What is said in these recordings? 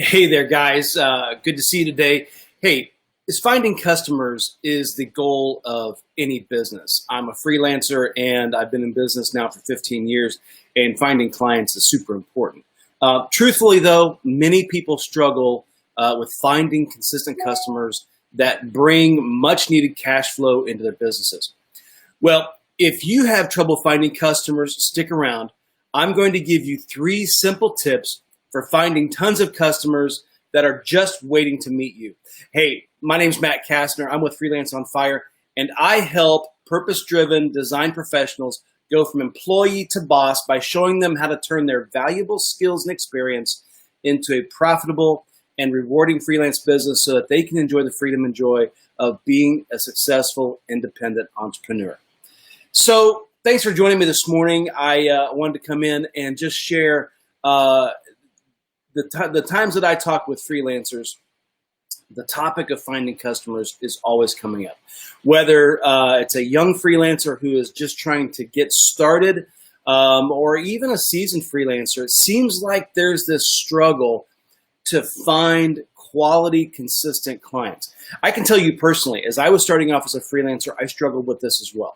Hey there, guys. Good to see you today. Hey, is finding customers is the goal of any business. I'm a freelancer and I've been in business now for 15 years, and finding clients is super important. Truthfully, though, many people struggle with finding consistent customers that bring much needed cash flow into their businesses. Well, if you have trouble finding customers, stick around. I'm going to give you three simple tips for finding tons of customers that are just waiting to meet you. Hey, my name's Matt Casner. I'm with Freelance on Fire, and I help purpose-driven design professionals go from employee to boss by showing them how to turn their valuable skills and experience into a profitable and rewarding freelance business so that they can enjoy the freedom and joy of being a successful independent entrepreneur. So thanks for joining me this morning. I wanted to come in and just share the times that I talk with freelancers. The topic of finding customers is always coming up. Whether it's a young freelancer who is just trying to get started, or even a seasoned freelancer, it seems like there's this struggle to find quality, consistent clients. I can tell you personally, as I was starting off as a freelancer, I struggled with this as well.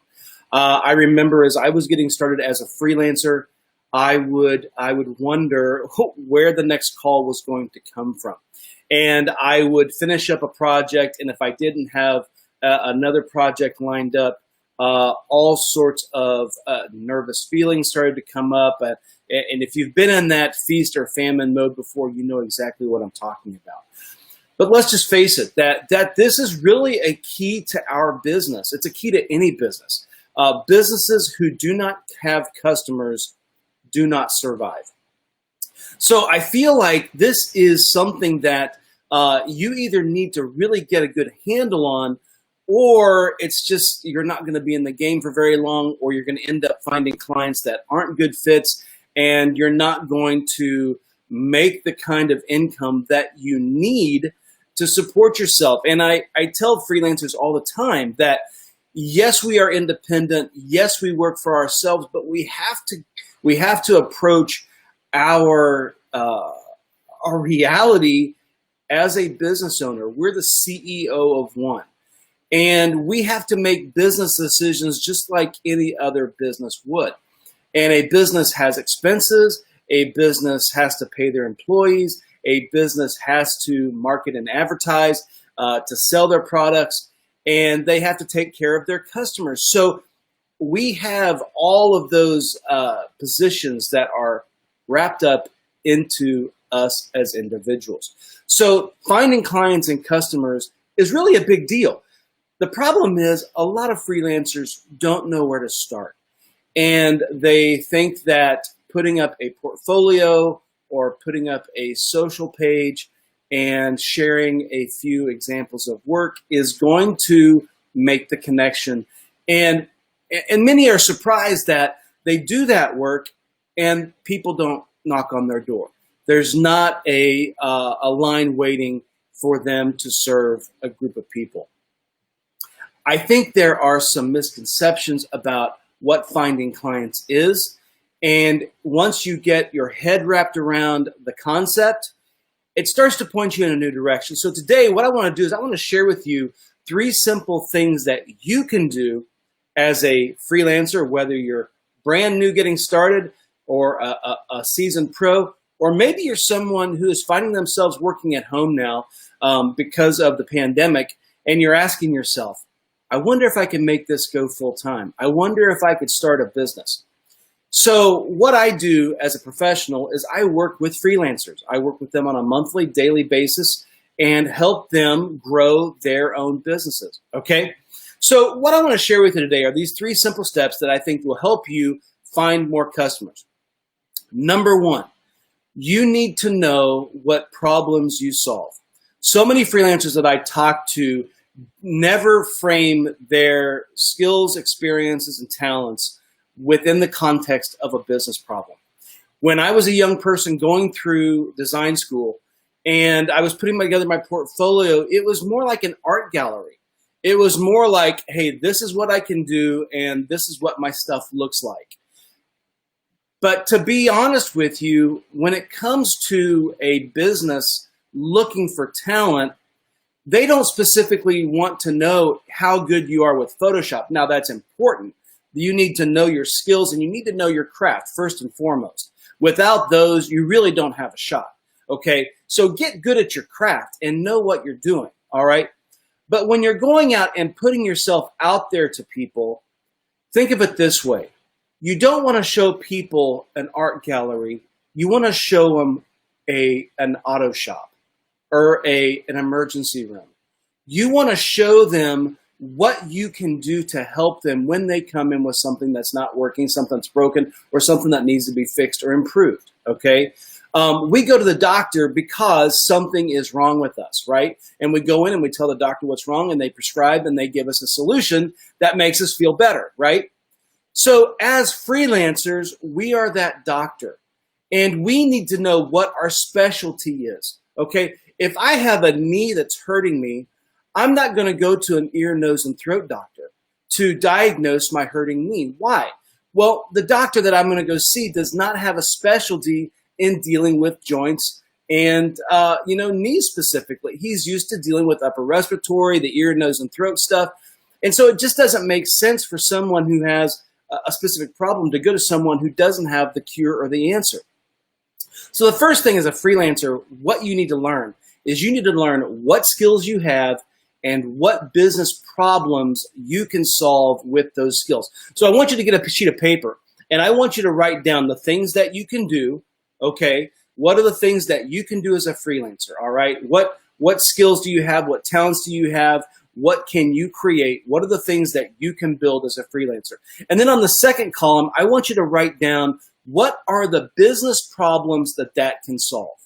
I remember as I was getting started as a freelancer, I would wonder where the next call was going to come from. And I would finish up a project, and if I didn't have another project lined up, all sorts of nervous feelings started to come up. And if you've been in that feast or famine mode before, you know exactly what I'm talking about. But let's just face it, that this is really a key to our business. It's a key to any business. Businesses who do not have customers do not survive. So I feel like this is something that you either need to really get a good handle on, or it's just you're not going to be in the game for very long, or you're going to end up finding clients that aren't good fits, and you're not going to make the kind of income that you need to support yourself. And I tell freelancers all the time that yes, we are independent. Yes, we work for ourselves, but we have to approach our reality as a business owner. We're the CEO of one, and we have to make business decisions just like any other business would. And a business has expenses. A business has to pay their employees. A business has to market and advertise to sell their products, and they have to take care of their customers. So we have all of those positions that are wrapped up into us as individuals. So finding clients and customers is really a big deal. The problem is a lot of freelancers don't know where to start. And they think that putting up a portfolio or putting up a social page and sharing a few examples of work is going to make the connection. And many are surprised that they do that work and people don't knock on their door. There's not a line waiting for them to serve a group of people. I think there are some misconceptions about what finding clients is. And once you get your head wrapped around the concept, it starts to point you in a new direction. So today, what I want to do is I want to share with you three simple things that you can do as a freelancer, whether you're brand new getting started or a seasoned pro, or maybe you're someone who is finding themselves working at home now because of the pandemic, and you're asking yourself, I wonder if I can make this go full time. I wonder if I could start a business. So what I do as a professional is I work with freelancers. I work with them on a monthly, daily basis and help them grow their own businesses, okay? So what I want to share with you today are these three simple steps that I think will help you find more customers. Number one, you need to know what problems you solve. So many freelancers that I talk to never frame their skills, experiences, and talents within the context of a business problem. When I was a young person going through design school and I was putting together my portfolio, it was more like an art gallery. It was more like, hey, this is what I can do and this is what my stuff looks like. But to be honest with you, when it comes to a business looking for talent, they don't specifically want to know how good you are with Photoshop. Now, that's important. You need to know your skills and you need to know your craft first and foremost. Without those, you really don't have a shot. Okay, so get good at your craft and know what you're doing. All right, but when you're going out and putting yourself out there to people, think of it this way. You don't want to show people an art gallery. You want to show them an auto shop or an emergency room. You want to show them what you can do to help them when they come in with something that's not working, something that's broken, or something that needs to be fixed or improved, okay? We go to the doctor because something is wrong with us, right? And we go in and we tell the doctor what's wrong, and they prescribe and they give us a solution that makes us feel better, right? So as freelancers, we are that doctor, and we need to know what our specialty is, okay? If I have a knee that's hurting me, I'm not going to go to an ear, nose, and throat doctor to diagnose my hurting knee. Why? Well, the doctor that I'm going to go see does not have a specialty in dealing with joints and knees specifically. He's used to dealing with upper respiratory, the ear, nose, and throat stuff. And so it just doesn't make sense for someone who has a specific problem to go to someone who doesn't have the cure or the answer. So the first thing as a freelancer, what you need to learn is you need to learn what skills you have and what business problems you can solve with those skills. So I want you to get a sheet of paper, and I want you to write down the things that you can do, okay? What are the things that you can do as a freelancer, all right? What skills do you have? What talents do you have? What can you create? What are the things that you can build as a freelancer? And then on the second column, I want you to write down what are the business problems that can solve.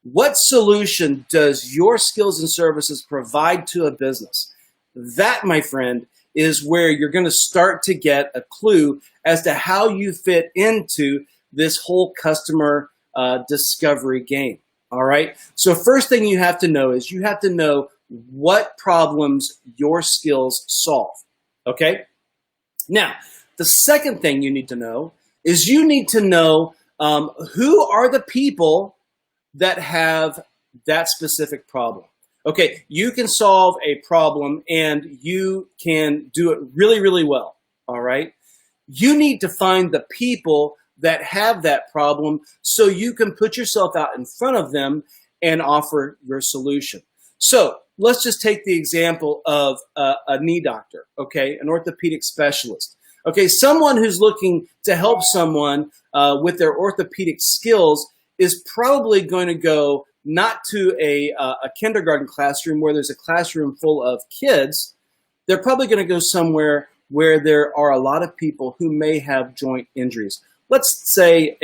What solution does your skills and services provide to a business? That, my friend, is where you're going to start to get a clue as to how you fit into this whole customer discovery game. All right. So first thing you have to know is you have to know what problems your skills solve. Okay. Now, the second thing you need to know is you need to know who are the people that have that specific problem. Okay, you can solve a problem and you can do it really, really well, all right? You need to find the people that have that problem so you can put yourself out in front of them and offer your solution. So let's just take the example of a knee doctor, okay, an orthopedic specialist. Okay, someone who's looking to help someone with their orthopedic skills is probably going to go not to a kindergarten classroom where there's a classroom full of kids. They're probably going to go somewhere where there are a lot of people who may have joint injuries. Let's say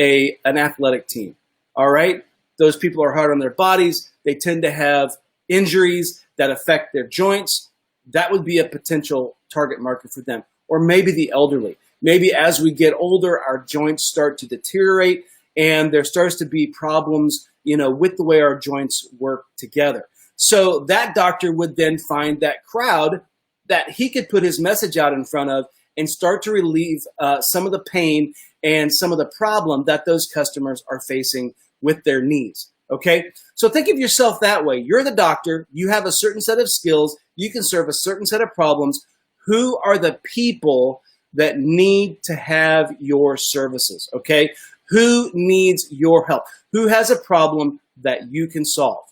an athletic team, all right? Those people are hard on their bodies. They tend to have injuries that affect their joints. That would be a potential target market for them. Or maybe the elderly. Maybe as we get older, our joints start to deteriorate, and there starts to be problems, with the way our joints work together. So that doctor would then find that crowd that he could put his message out in front of and start to relieve some of the pain and some of the problem that those customers are facing with their knees. Okay, so think of yourself that way. You're the doctor. You have a certain set of skills. You can serve a certain set of problems. Who are the people that need to have your services? Okay. Who needs your help? Who has a problem that you can solve?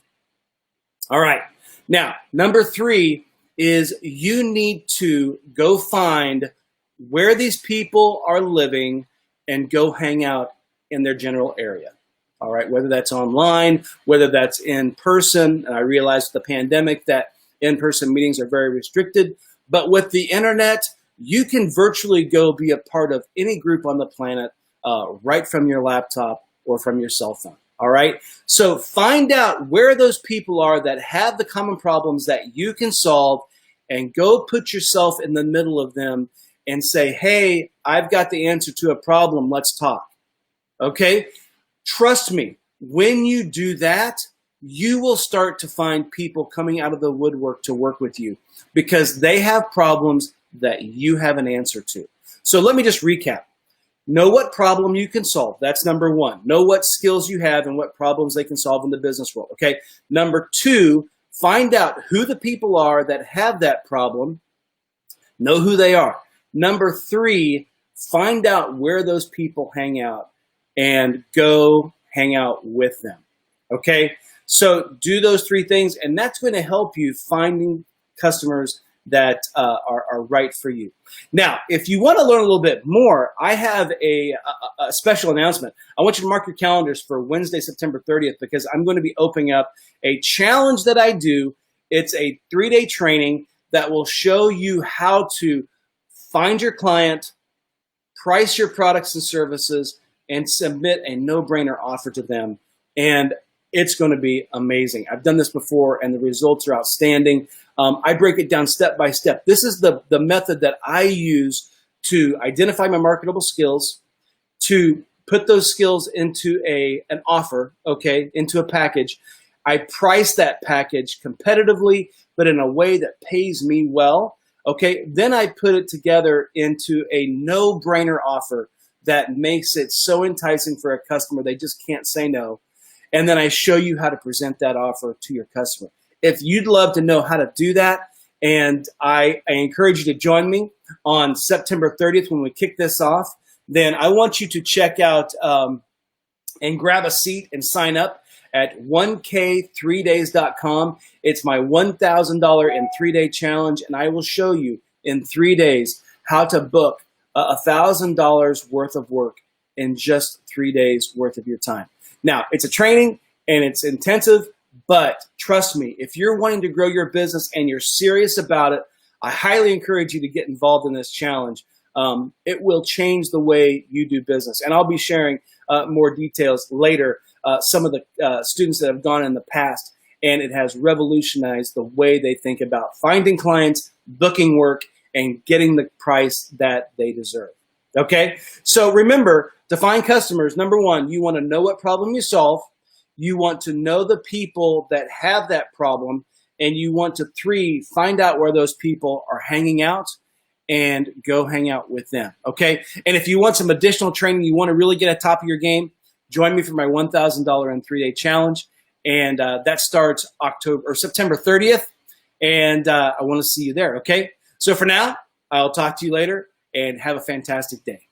All right. Now, number 3 is you need to go find where these people are living and go hang out in their general area. All right. Whether that's online, whether that's in person. And I realize with the pandemic that in-person meetings are very restricted. But with the internet, you can virtually go be a part of any group on the planet right from your laptop or from your cell phone. All right. So find out where those people are that have the common problems that you can solve and go put yourself in the middle of them and say, hey, I've got the answer to a problem. Let's talk. Okay. Trust me, when you do that, you will start to find people coming out of the woodwork to work with you because they have problems that you have an answer to. So let me just recap. Know what problem you can solve. That's number one. Know what skills you have and what problems they can solve in the business world. Okay. Number two, find out who the people are that have that problem. Know who they are. Number three, find out where those people hang out and go hang out with them. Okay. So do those three things, and that's going to help you finding customers that are right for you. Now, if you want to learn a little bit more, I have a special announcement. I want you to mark your calendars for Wednesday, September 30th, because I'm going to be opening up a challenge that I do. It's a 3-day training that will show you how to find your client, price your products and services, and submit a no-brainer offer to them. And it's going to be amazing. I've done this before, and the results are outstanding. I break it down step by step. This is the method that I use to identify my marketable skills, to put those skills into an offer, okay, into a package. I price that package competitively, but in a way that pays me well, okay? Then I put it together into a no-brainer offer that makes it so enticing for a customer they just can't say no. And then I show you how to present that offer to your customer. If you'd love to know how to do that, and I encourage you to join me on September 30th when we kick this off, then I want you to check out and grab a seat and sign up at 1k3days.com. It's my $1,000 in 3-day challenge, and I will show you in 3 days how to book $1,000 worth of work in just 3 days worth of your time. Now, it's a training and it's intensive, but trust me, if you're wanting to grow your business and you're serious about it, I highly encourage you to get involved in this challenge. It will change the way you do business. And I'll be sharing more details later, some of the students that have gone in the past, and it has revolutionized the way they think about finding clients, booking work, and getting the price that they deserve. Okay? So remember, to find customers, number one, you want to know what problem you solve. You want to know the people that have that problem. And you want to, 3, find out where those people are hanging out and go hang out with them. Okay? And if you want some additional training, you want to really get at top of your game, join me for my $1,000 in 3-day challenge. And that starts September 30th. And I want to see you there. Okay? So for now, I'll talk to you later and have a fantastic day.